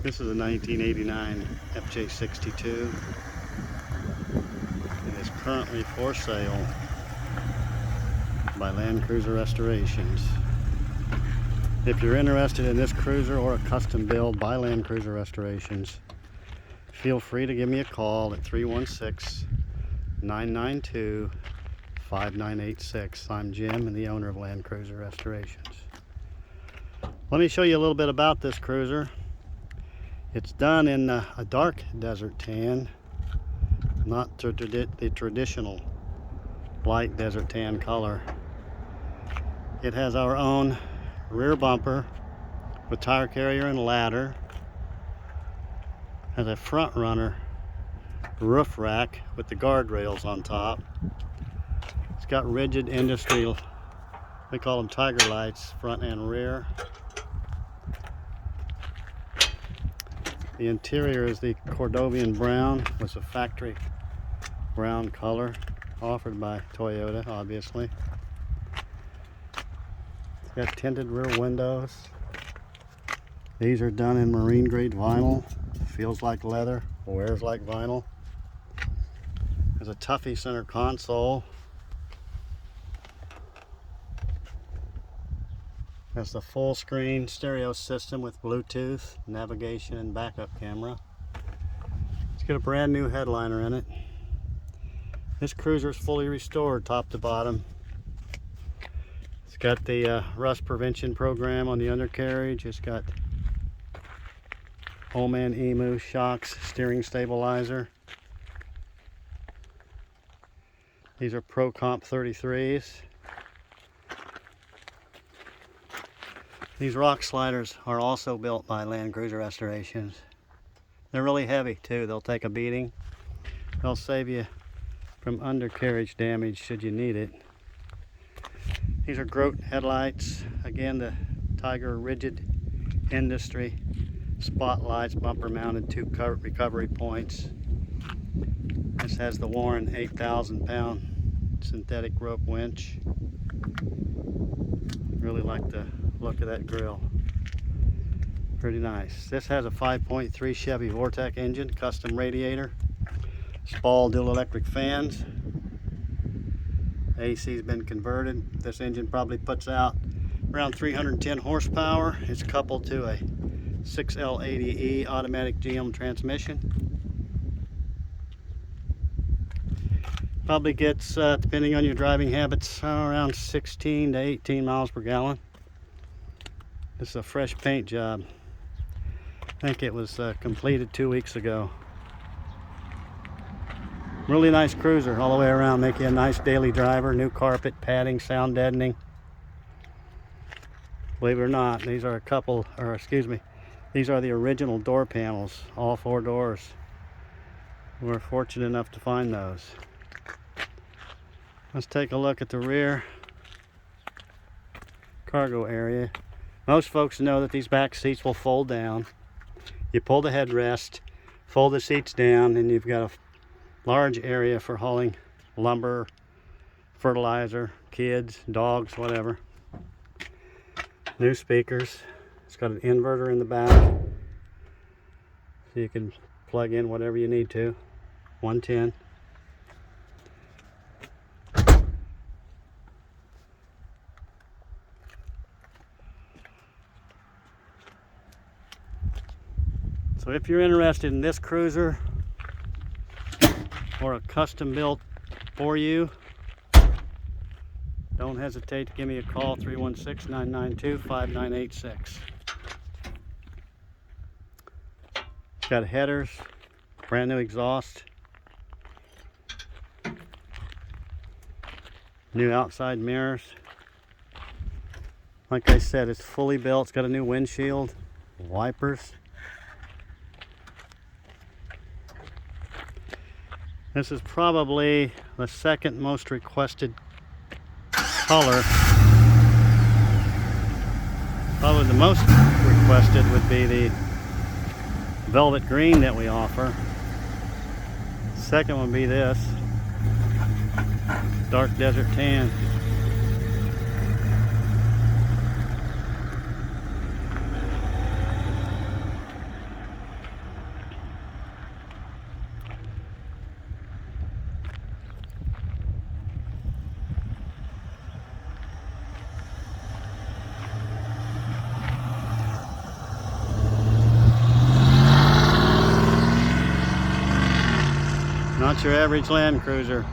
This is a 1989 FJ62. It is currently for sale by Land Cruiser Restorations. If you're interested in this cruiser or a custom build by Land Cruiser Restorations, feel free to give me a call at 316-992-5986. I'm Jim and the owner of Land Cruiser Restorations. Let me show you a little bit about this cruiser. It's done in a dark desert tan, not the traditional light desert tan color. It has our own rear bumper with tire carrier and ladder. Has a front runner roof rack with the guardrails on top. It's got rigid industry, we call them tiger lights, front and rear. The interior is the Cordovian brown, was a factory brown color offered by Toyota, obviously. It's got tinted rear windows. These are done in marine grade vinyl. Feels like leather, wears like vinyl. There's a Tuffy center console. Has the full screen stereo system with Bluetooth, navigation, and backup camera. It's got a brand new headliner in it. This cruiser is fully restored top to bottom. It's got the rust prevention program on the undercarriage. It's got Oman Emu shocks, steering stabilizer. These are Pro Comp 33s. These rock sliders are also built by Land Cruiser Restorations. They're really heavy too. They'll take a beating. They'll save you from undercarriage damage should you need it. These are Grote headlights. Again, the Tiger rigid industry spotlights, bumper mounted, 2 recovery points. This has the Warren 8,000-pound synthetic rope winch. Really like the look of that grill. Pretty nice. This has a 5.3 Chevy Vortec engine, custom radiator, Spall dual electric fans. AC's been converted. This engine probably puts out around 310 horsepower. It's coupled to a 6L80E automatic GM transmission. Probably gets, depending on your driving habits, around 16 to 18 miles per gallon. This is a fresh paint job. I think it was completed 2 weeks ago. Really nice cruiser all the way around, make you a nice daily driver. New carpet, padding, sound deadening. Believe it or not, these are these are the original door panels, all 4 doors. We're fortunate enough to find those. Let's take a look at the rear cargo area. Most folks know that these back seats will fold down. You pull the headrest, fold the seats down, and you've got a large area for hauling lumber, fertilizer, kids, dogs, whatever. New speakers. It's got an inverter in the back, so you can plug in whatever you need to. 110. So if you're interested in this cruiser or a custom built for you, don't hesitate to give me a call, 316-992-5986. Got headers, brand new exhaust, new outside mirrors. Like I said, it's fully built. It's got a new windshield, wipers. This is probably the second most requested color. Probably the most requested would be the velvet green that we offer. Second would be this dark desert tan. not your average Land Cruiser.